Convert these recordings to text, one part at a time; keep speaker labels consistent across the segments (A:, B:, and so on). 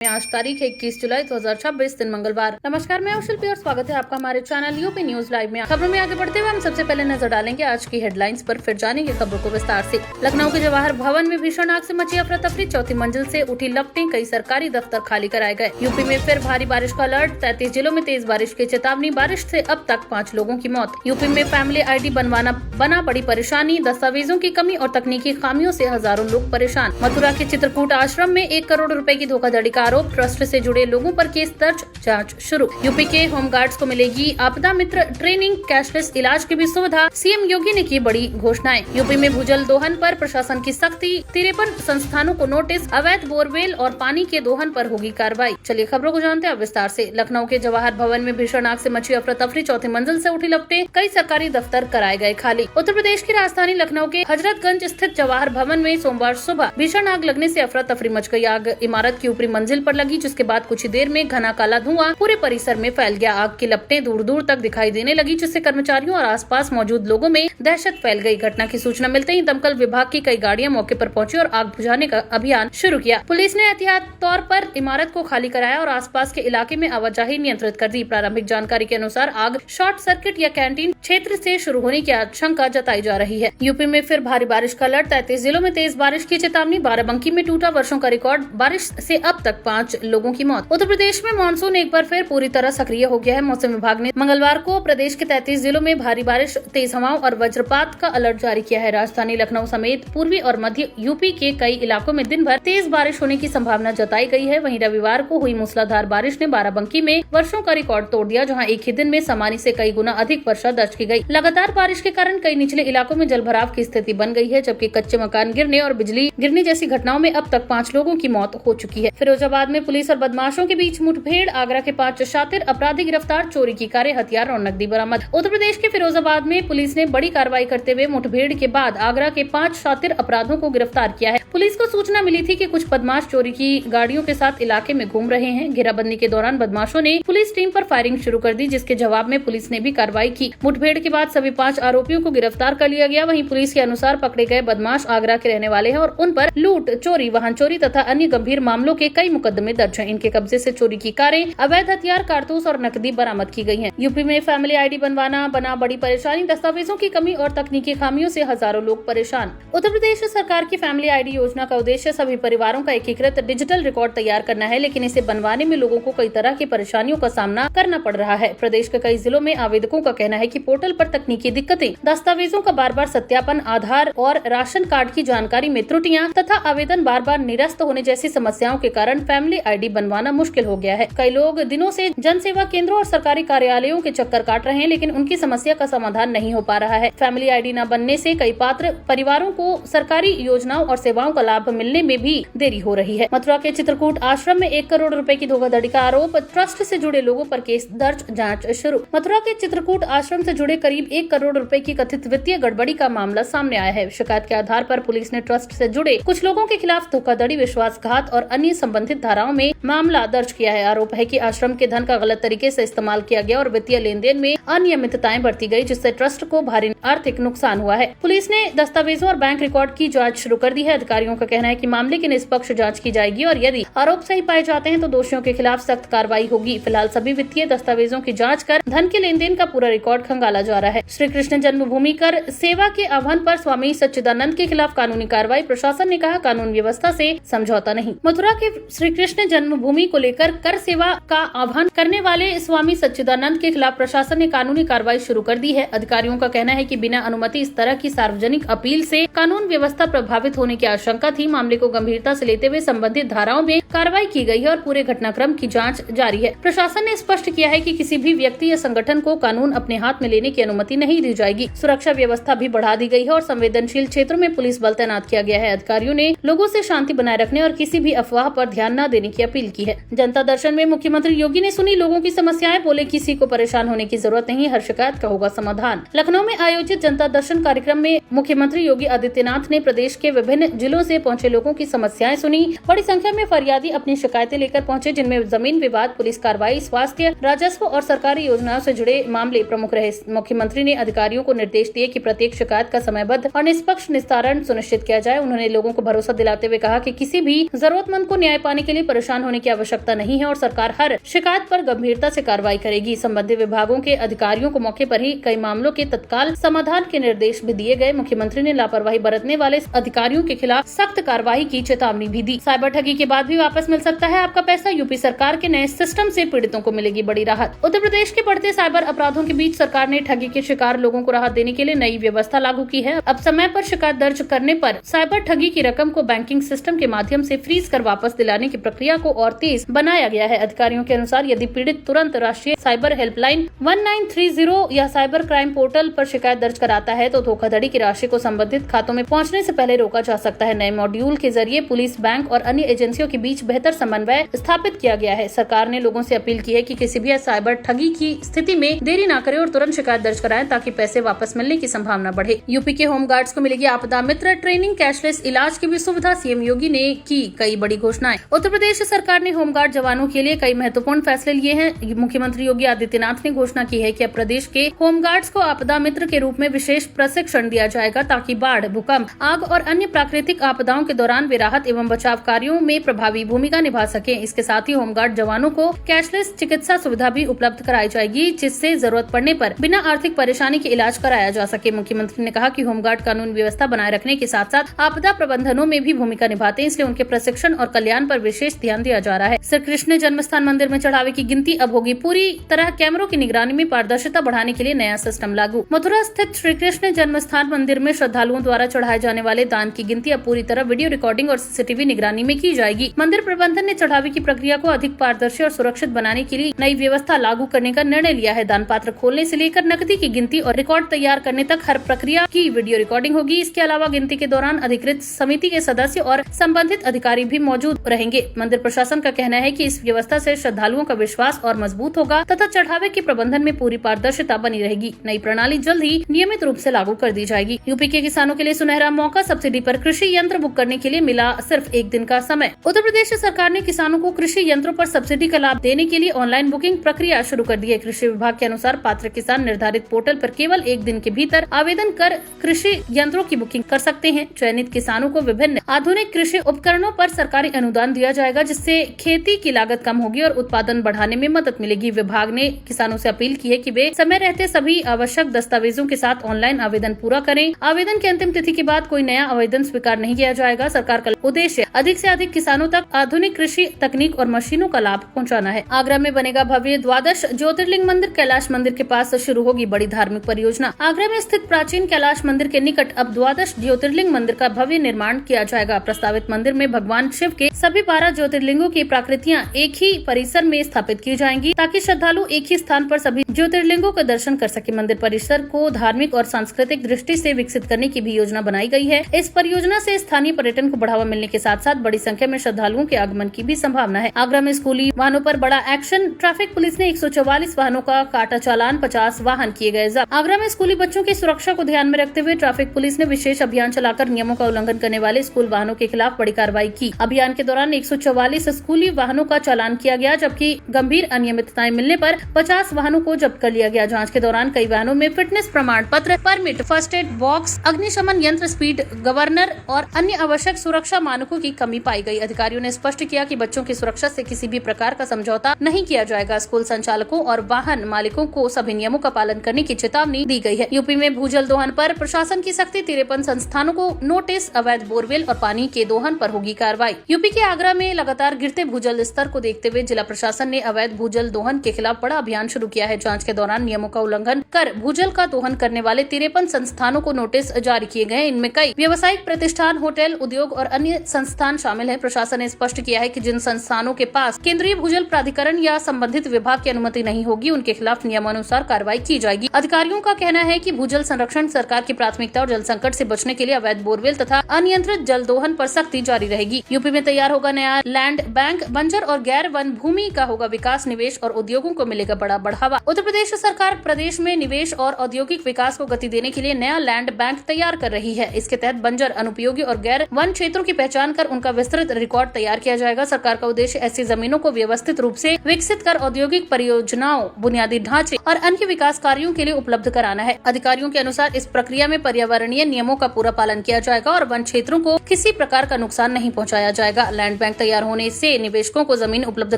A: आज तारीख है 21 जुलाई 2026 दिन मंगलवार। नमस्कार, मैं शिल्पी और स्वागत है आपका हमारे चैनल यूपी न्यूज लाइव में। खबरों में आगे बढ़ते हुए हम सबसे पहले नजर डालेंगे आज की हेडलाइंस पर, फिर जानेंगे खबरों को विस्तार से। लखनऊ के जवाहर भवन में भीषण आग से मची अफरा तफरी, चौथी मंजिल से उठी लपटें, कई सरकारी दफ्तर खाली कराए गए। यूपी में फिर भारी बारिश का अलर्ट, 33 जिलों में तेज बारिश की चेतावनी, बारिश से अब तक 5 लोगों की मौत। यूपी में फैमिली ID बनवाना बना बड़ी परेशानी, दस्तावेजों की कमी और तकनीकी खामियों से हजारों लोग परेशान। मथुरा के चित्रकूट आश्रम में 1 करोड़ रुपए की धोखाधड़ी का आरोप, ट्रस्ट से जुड़े लोगों पर केस दर्ज, जांच शुरू। यूपी के होमगार्ड्स को मिलेगी आपदा मित्र ट्रेनिंग, कैशलेस इलाज की भी सुविधा, सीएम योगी ने की बड़ी घोषणाएं। यूपी में भूजल दोहन पर प्रशासन की सख्ती, 53 संस्थानों को नोटिस, अवैध बोरवेल और पानी के दोहन पर होगी कार्रवाई। चलिए खबरों को जानते हैं विस्तार से। लखनऊ के जवाहर भवन में भीषण आग से मची अफरा तफरी, चौथी मंजिल से उठी लपटें, कई सरकारी दफ्तर कराए गए खाली। उत्तर प्रदेश की राजधानी लखनऊ के हजरतगंज स्थित जवाहर भवन में सोमवार सुबह भीषण आग लगने से अफरा तफरी मच गई। आग इमारत की ऊपरी मंजिल पर लगी, जिसके बाद कुछ ही देर में घना काला धुआं पूरे परिसर में फैल गया। आग की लपटें दूर दूर तक दिखाई देने लगी, जिससे कर्मचारियों और आसपास मौजूद लोगों में दहशत फैल गई। घटना की सूचना मिलते ही दमकल विभाग की कई गाड़ियां मौके पर पहुंची और आग बुझाने का अभियान शुरू किया। पुलिस ने एहतियात तौर पर इमारत को खाली कराया और आसपास के इलाके में आवाजाही नियंत्रित कर दी। प्रारंभिक जानकारी के अनुसार आग शॉर्ट सर्किट या कैंटीन क्षेत्र से शुरू होने की आशंका जताई जा रही है। यूपी में फिर भारी बारिश का अलर्ट, 33 जिलों में तेज बारिश की चेतावनी, बाराबंकी में टूटा वर्षों का रिकॉर्ड, बारिश से अब तक 5 लोगों की मौत। उत्तर प्रदेश में मानसून एक बार फिर पूरी तरह सक्रिय हो गया है। मौसम विभाग ने मंगलवार को प्रदेश के 33 जिलों में भारी बारिश, तेज हवाओं और वज्रपात का अलर्ट जारी किया है। राजधानी लखनऊ समेत पूर्वी और मध्य यूपी के कई इलाकों में दिन भर तेज बारिश होने की संभावना जताई गई है। वहीं रविवार को हुई मूसलाधार बारिश ने बाराबंकी में वर्षों का रिकॉर्ड तोड़ दिया, जहां एक ही दिन में सामान्य से कई गुना अधिक वर्षा दर्ज की गई। लगातार बारिश के कारण कई निचले इलाकों में जलभराव की स्थिति बन गई है, जबकि कच्चे मकान गिरने और बिजली गिरने जैसी घटनाओं में अब तक 5 लोगों की मौत हो चुकी है। फिरोजाबाद में पुलिस और बदमाशों के बीच मुठभेड़, आगरा के 5 शातिर अपराधी गिरफ्तार, चोरी की कारें, हथियार और नकदी बरामद। उत्तर प्रदेश के फिरोजाबाद में पुलिस ने बड़ी कार्रवाई करते हुए मुठभेड़ के बाद आगरा के 5 शातिर अपराधों को गिरफ्तार किया है। पुलिस को सूचना मिली थी कि कुछ बदमाश चोरी की गाड़ियों के साथ इलाके में घूम रहे हैं। घेराबंदी के दौरान बदमाशों ने पुलिस टीम पर फायरिंग शुरू कर दी, जिसके जवाब में पुलिस ने भी कार्रवाई की। मुठभेड़ के बाद सभी 5 आरोपियों को गिरफ्तार कर लिया गया। वहीं पुलिस के अनुसार पकड़े गए बदमाश आगरा के रहने वाले हैं और उन पर लूट, चोरी, वाहन चोरी तथा अन्य गंभीर मामलों के कई मुकदमे दर्ज हैं। इनके कब्जे से चोरी की कारें, अवैध हथियार, कारतूस और नकदी बरामद की गई है। यूपी में फैमिली ID बनवाना बना बड़ी परेशानी, दस्तावेजों की कमी और तकनीकी खामियों से हजारों लोग परेशान। उत्तर प्रदेश सरकार की फैमिली ID योजना का उद्देश्य सभी परिवारों का एकीकृत डिजिटल रिकॉर्ड तैयार करना है, लेकिन इसे बनवाने में लोगों को कई तरह की परेशानियों का सामना करना पड़ रहा है। प्रदेश के कई जिलों में आवेदकों का कहना है कि पोर्टल पर तकनीकी दिक्कतें, दस्तावेजों का बार बार सत्यापन, आधार और राशन कार्ड की जानकारी में त्रुटियां तथा आवेदन बार बार निरस्त होने जैसी समस्याओं के कारण फैमिली ID बनवाना मुश्किल हो गया है। कई लोग दिनों से जन सेवा केंद्रों और सरकारी कार्यालयों के चक्कर काट रहे हैं, लेकिन उनकी समस्या का समाधान नहीं हो पा रहा है। फैमिली ID न बनने से कई पात्र परिवारों को सरकारी योजनाओं और सेवाओं का लाभ मिलने में भी देरी हो रही है। मथुरा के चित्रकूट आश्रम में 1 करोड़ रुपए की धोखाधड़ी का आरोप, ट्रस्ट से जुड़े लोगों पर केस दर्ज, जांच शुरू। मथुरा के चित्रकूट आश्रम से जुड़े करीब 1 करोड़ रुपए की कथित वित्तीय गड़बड़ी का मामला सामने आया है। शिकायत के आधार पर पुलिस ने ट्रस्ट से जुड़े कुछ लोगों के खिलाफ धोखाधड़ी, विश्वासघात और अन्य संबंधित धाराओं में मामला दर्ज किया है। आरोप है कि आश्रम के धन का गलत तरीके से इस्तेमाल किया गया और वित्तीय लेन देन में अनियमितताएं बरती गई, जिससे ट्रस्ट को भारी आर्थिक नुकसान हुआ है। पुलिस ने दस्तावेजों और बैंक रिकॉर्ड की जांच शुरू कर दी है। अधिकारियों का कहना है कि मामले की निष्पक्ष जांच की जाएगी और यदि आरोप सही पाए जाते हैं तो दोषियों के खिलाफ सख्त कार्रवाई होगी। फिलहाल सभी वित्तीय दस्तावेजों की जाँच कर धन के लेन देन का पूरा रिकॉर्ड खंगाला जा रहा है। श्री कृष्ण जन्मभूमि कर सेवा के आह्वान पर स्वामी सच्चिदानंद के खिलाफ कानूनी कार्रवाई, प्रशासन ने कहा कानून व्यवस्था से समझौता नहीं। मथुरा के श्री कृष्ण जन्मभूमि को लेकर कर सेवा का आह्वान करने वाले स्वामी सच्चिदानंद के खिलाफ प्रशासन ने कानूनी कार्रवाई शुरू कर दी है। अधिकारियों का कहना है कि बिना अनुमति इस तरह की सार्वजनिक अपील से कानून व्यवस्था प्रभावित होने की आशंका थी। मामले को गंभीरता से लेते हुए संबंधित धाराओं में कार्रवाई की गई है और पूरे घटनाक्रम की जांच जारी है। प्रशासन ने स्पष्ट किया है कि किसी भी व्यक्ति या संगठन को कानून अपने हाथ में लेने की अनुमति नहीं दी जाएगी। सुरक्षा व्यवस्था भी बढ़ा दी गई है और संवेदनशील क्षेत्रों में पुलिस बल तैनात किया गया है। अधिकारियों ने लोगों से शांति बनाए रखने और किसी भी अफवाह पर ध्यान न देने की अपील की है। जनता दर्शन में मुख्यमंत्री योगी ने सुनी लोगों की समस्याएं, बोले किसी को परेशान होने की जरूरत नहीं, हर शिकायत का होगा समाधान। लखनऊ में आयोजित जनता दर्शन कार्यक्रम में मुख्यमंत्री योगी आदित्यनाथ ने प्रदेश के विभिन्न जिलों से पहुंचे लोगों की समस्याएं सुनी। बड़ी संख्या में फरियादी अपनी शिकायतें लेकर पहुंचे, जिनमें जमीन विवाद, पुलिस कार्रवाई, स्वास्थ्य, राजस्व और सरकारी योजनाओं से जुड़े मामले प्रमुख रहे। मुख्यमंत्री ने अधिकारियों को निर्देश दिए कि प्रत्येक शिकायत का समयबद्ध और निष्पक्ष निस्तारण सुनिश्चित किया जाए। उन्होंने लोगों को भरोसा दिलाते हुए कहा कि किसी भी जरूरतमंद को न्याय पाने के के लिए परेशान होने की आवश्यकता नहीं है और सरकार हर शिकायत पर गंभीरता से कार्रवाई करेगी। संबंधित विभागों के अधिकारियों को मौके पर ही कई मामलों के तत्काल समाधान के निर्देश भी दिए गए। मुख्यमंत्री ने लापरवाही बरतने वाले अधिकारियों के खिलाफ सख्त कार्रवाई की चेतावनी भी दी। साइबर ठगी के बाद भी वापस मिल सकता है आपका पैसा, यूपी सरकार के नए सिस्टम से पीड़ितों को मिलेगी बड़ी राहत। उत्तर प्रदेश के बढ़ते साइबर अपराधों के बीच सरकार ने ठगी के शिकार लोगों को राहत देने के लिए नई व्यवस्था लागू की है। अब समय पर शिकायत दर्ज करने पर साइबर ठगी की रकम को बैंकिंग सिस्टम के माध्यम से फ्रीज कर वापस दिलाने की प्रक्रिया को और तेज बनाया गया है। अधिकारियों के अनुसार यदि पीड़ित तुरंत राष्ट्रीय साइबर हेल्पलाइन 1930 या साइबर क्राइम पोर्टल पर शिकायत दर्ज कराता है तो धोखाधड़ी की राशि को संबंधित खातों में पहुंचने से पहले रोका जा सकता है। नए मॉड्यूल के जरिए पुलिस, बैंक और अन्य एजेंसियों के बीच बेहतर समन्वय स्थापित किया गया है। सरकार ने लोगों से अपील की है कि किसी भी साइबर ठगी की स्थिति में देरी न करें और तुरंत शिकायत दर्ज कराएं ताकि पैसे वापस मिलने की संभावना बढ़े। यूपी के होमगार्ड्स को मिलेगी आपदा मित्र ट्रेनिंग, कैशलेस इलाज की भी सुविधा। सीएम योगी ने की कई बड़ी घोषणाएं। उत्तर प्रदेश सरकार ने होमगार्ड जवानों के लिए कई महत्वपूर्ण फैसले लिए हैं। मुख्यमंत्री योगी आदित्यनाथ ने घोषणा की है कि अब प्रदेश के होमगार्ड्स को आपदा मित्र के रूप में विशेष प्रशिक्षण दिया जाएगा ताकि बाढ़, भूकंप, आग और अन्य प्राकृतिक आपदाओं के दौरान वे राहत एवं बचाव कार्यों में प्रभावी भूमिका निभा सके। इसके साथ ही होमगार्ड जवानों को कैशलेस चिकित्सा सुविधा भी उपलब्ध कराई जाएगी जिससे जरूरत पड़ने पर बिना आर्थिक परेशानी के इलाज कराया जा सके। मुख्यमंत्री ने कहा कि होमगार्ड कानून व्यवस्था बनाए रखने के साथ साथ आपदा प्रबंधनों में भी भूमिका निभाते हैं, इसलिए उनके प्रशिक्षण और कल्याण पर विशेष ध्यान दिया जा रहा है। श्री कृष्ण जन्मस्थान मंदिर में चढ़ावे की गिनती अब होगी पूरी तरह कैमरों की निगरानी में पारदर्शिता बढ़ाने के लिए नया सिस्टम लागू। मथुरा स्थित श्री कृष्ण जन्मस्थान मंदिर में श्रद्धालुओं द्वारा चढ़ाए जाने वाले दान की गिनती अब पूरी तरह वीडियो रिकॉर्डिंग और सीसीटीवी निगरानी में की जाएगी। मंदिर प्रबंधन ने चढ़ावे की प्रक्रिया को अधिक पारदर्शी और सुरक्षित बनाने के लिए नई व्यवस्था लागू करने का निर्णय लिया है। दान पात्र खोलने से लेकर नकदी की गिनती और रिकॉर्ड तैयार करने तक हर प्रक्रिया की वीडियो रिकॉर्डिंग होगी। इसके अलावा गिनती के दौरान अधिकृत समिति के सदस्य और संबंधित अधिकारी भी मौजूद रहेंगे। मंदिर प्रशासन का कहना है कि इस व्यवस्था से श्रद्धालुओं का विश्वास और मजबूत होगा तथा चढ़ावे के प्रबंधन में पूरी पारदर्शिता बनी रहेगी। नई प्रणाली जल्द ही नियमित रूप से लागू कर दी जाएगी। यूपी के किसानों के लिए सुनहरा मौका, सब्सिडी पर कृषि यंत्र बुक करने के लिए मिला सिर्फ एक दिन का समय। उत्तर प्रदेश सरकार ने किसानों को कृषि यंत्रों पर सब्सिडी का लाभ देने के लिए ऑनलाइन बुकिंग प्रक्रिया शुरू कर दी है। कृषि विभाग के अनुसार पात्र किसान निर्धारित पोर्टल पर केवल एक दिन के भीतर आवेदन कर कृषि यंत्रों की बुकिंग कर सकते हैं। चयनित किसानों को विभिन्न आधुनिक कृषि उपकरणों पर सरकारी अनुदान दिया जाएगा जिससे खेती की लागत कम होगी और उत्पादन बढ़ाने में मदद मिलेगी। विभाग ने किसानों से अपील की है कि वे समय रहते सभी आवश्यक दस्तावेजों के साथ ऑनलाइन आवेदन पूरा करें। आवेदन की अंतिम तिथि के बाद कोई नया आवेदन स्वीकार नहीं किया जाएगा। सरकार का उद्देश्य अधिक से अधिक किसानों तक आधुनिक कृषि तकनीक और मशीनों का लाभ पहुंचाना है। आगरा में बनेगा भव्य द्वादश ज्योतिर्लिंग मंदिर। कैलाश मंदिर के पास शुरू होगी बड़ी धार्मिक परियोजना। आगरा में स्थित प्राचीन कैलाश मंदिर के निकट अब द्वादश ज्योतिर्लिंग मंदिर का भव्य निर्माण किया जाएगा। प्रस्तावित मंदिर में भगवान शिव के सभी 12 ज्योतिर्लिंगों की प्राकृतियां एक ही परिसर में स्थापित की जाएंगी ताकि श्रद्धालु एक ही स्थान पर सभी ज्योतिर्लिंगों का दर्शन कर सके। मंदिर परिसर को धार्मिक और सांस्कृतिक दृष्टि से विकसित करने की भी योजना बनाई गई है। इस परियोजना से स्थानीय पर्यटन को बढ़ावा मिलने के साथ साथ बड़ी संख्या में श्रद्धालुओं के आगमन की भी संभावना है। आगरा में स्कूली वाहनों पर बड़ा एक्शन। ट्रैफिक पुलिस ने 144 वाहनों का काटा चालान, 50 वाहन किए गए जब्त। आगरा में स्कूली बच्चों की सुरक्षा को ध्यान में रखते हुए ट्रैफिक पुलिस ने विशेष अभियान चलाकर नियमों का उल्लंघन करने वाले स्कूल वाहनों के खिलाफ बड़ी कार्रवाई की। अभियान के दौरान 144 स्कूली वाहनों का चालान किया गया जबकि गंभीर अनियमितताएं मिलने पर 50 वाहनों को जब्त कर लिया गया। जांच के दौरान कई वाहनों में फिटनेस प्रमाण पत्र, परमिट, फर्स्ट एड बॉक्स, अग्निशमन यंत्र, स्पीड गवर्नर और अन्य आवश्यक सुरक्षा मानकों की कमी पाई गई। अधिकारियों ने स्पष्ट किया कि बच्चों की सुरक्षा से किसी भी प्रकार का समझौता नहीं किया जाएगा। स्कूल संचालकों और वाहन मालिकों को सभी नियमों का पालन करने की चेतावनी दी गई है। यूपी में भूजल दोहन पर प्रशासन की सख्ती। 53 संस्थानों को नोटिस। अवैध बोरवेल और पानी के दोहन पर होगी कार्रवाई। यूपी के आगरा में लगातार गिरते भूजल स्तर को देखते हुए जिला प्रशासन ने अवैध भूजल दोहन के खिलाफ बड़ा अभियान शुरू किया है। जांच के दौरान नियमों का उल्लंघन कर भूजल का दोहन करने वाले 53 संस्थानों को नोटिस जारी किए गए। इनमें कई व्यावसायिक प्रतिष्ठान, होटल, उद्योग और अन्य संस्थान शामिल है। प्रशासन ने स्पष्ट किया है कि जिन संस्थानों के पास केंद्रीय भूजल प्राधिकरण या संबंधित विभाग की अनुमति नहीं होगी उनके खिलाफ नियमानुसार कार्रवाई की जाएगी। अधिकारियों का कहना है कि भूजल संरक्षण सरकार की प्राथमिकता और जल संकट से बचने के लिए अवैध बोरवेल तथा अनियंत्रित जल दोहन पर सख्ती जारी रहेगी। यूपी में तैयार होगा नया लैंड बैंक। बंजर और गैर वन भूमि का होगा विकास। निवेश और उद्योगों को मिलेगा बड़ा बढ़ावा। उत्तर प्रदेश सरकार प्रदेश में निवेश और औद्योगिक विकास को गति देने के लिए नया लैंड बैंक तैयार कर रही है। इसके तहत बंजर, अनुपयोगी और गैर वन क्षेत्रों की पहचान कर उनका विस्तृत रिकॉर्ड तैयार किया जाएगा। सरकार का उद्देश्य ऐसी जमीनों को व्यवस्थित रूप से विकसित कर औद्योगिक परियोजनाओं, बुनियादी ढांचे और अन्य विकास कार्यों के लिए उपलब्ध कराना है। अधिकारियों के अनुसार इस प्रक्रिया में पर्यावरणीय नियमों का पूरा पालन किया जाएगा और वन क्षेत्रों को किसी प्रकार का नुकसान नहीं पहुंचाया जाएगा। लैंड बैंक तैयार होने से निवेशकों को जमीन उपलब्ध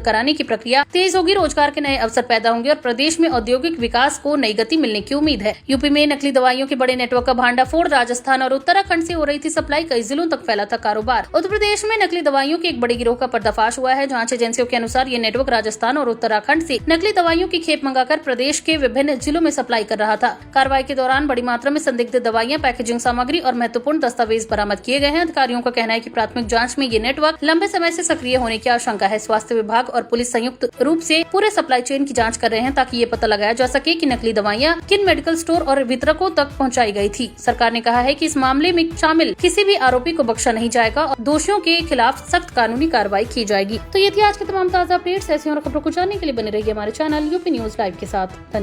A: कराने की प्रक्रिया तेज होगी, रोजगार के नए अवसर पैदा होंगे और प्रदेश में औद्योगिक विकास को नई गति मिलने की उम्मीद है। यूपी में नकली दवाइयों के बड़े नेटवर्क का भांडाफोड़, राजस्थान और उत्तराखंड से हो रही थी सप्लाई, कई जिलों तक फैला था कारोबार। उत्तर प्रदेश में नकली दवाइयों के एक बड़े गिरोह का पर्दाफाश हुआ है। जांच एजेंसियों के अनुसार ये नेटवर्क राजस्थान और उत्तराखंड से नकली दवाइयों की खेप मंगाकर प्रदेश के विभिन्न जिलों में सप्लाई कर रहा था। कार्रवाई के दौरान बड़ी मात्रा में संदिग्ध दवाइयां, पैकेजिंग सामग्री और महत्वपूर्ण दस्तावेज बरामद किए गए हैं। अधिकारियों का कहना है कि प्राथमिक जांच में ये नेटवर्क लंबे समय से सक्रिय होने की आशंका है। स्वास्थ्य विभाग और पुलिस संयुक्त रूप से पूरे सप्लाई चेन की जांच कर रहे हैं ताकि ये पता लगाया जा सके कि नकली दवाइयां किन मेडिकल स्टोर और वितरकों तक पहुंचाई गई थी। सरकार ने कहा है कि इस मामले में शामिल किसी भी आरोपी को बख्शा नहीं जाएगा और दोषियों के खिलाफ सख्त कानूनी कार्रवाई की जाएगी। तो ये थी आज की तमाम ताजा अपडेट्स। ऐसी और खबरों को जानने के लिए बने रहिए हमारे चैनल यूपी न्यूज लाइव के साथ। धन्यवाद।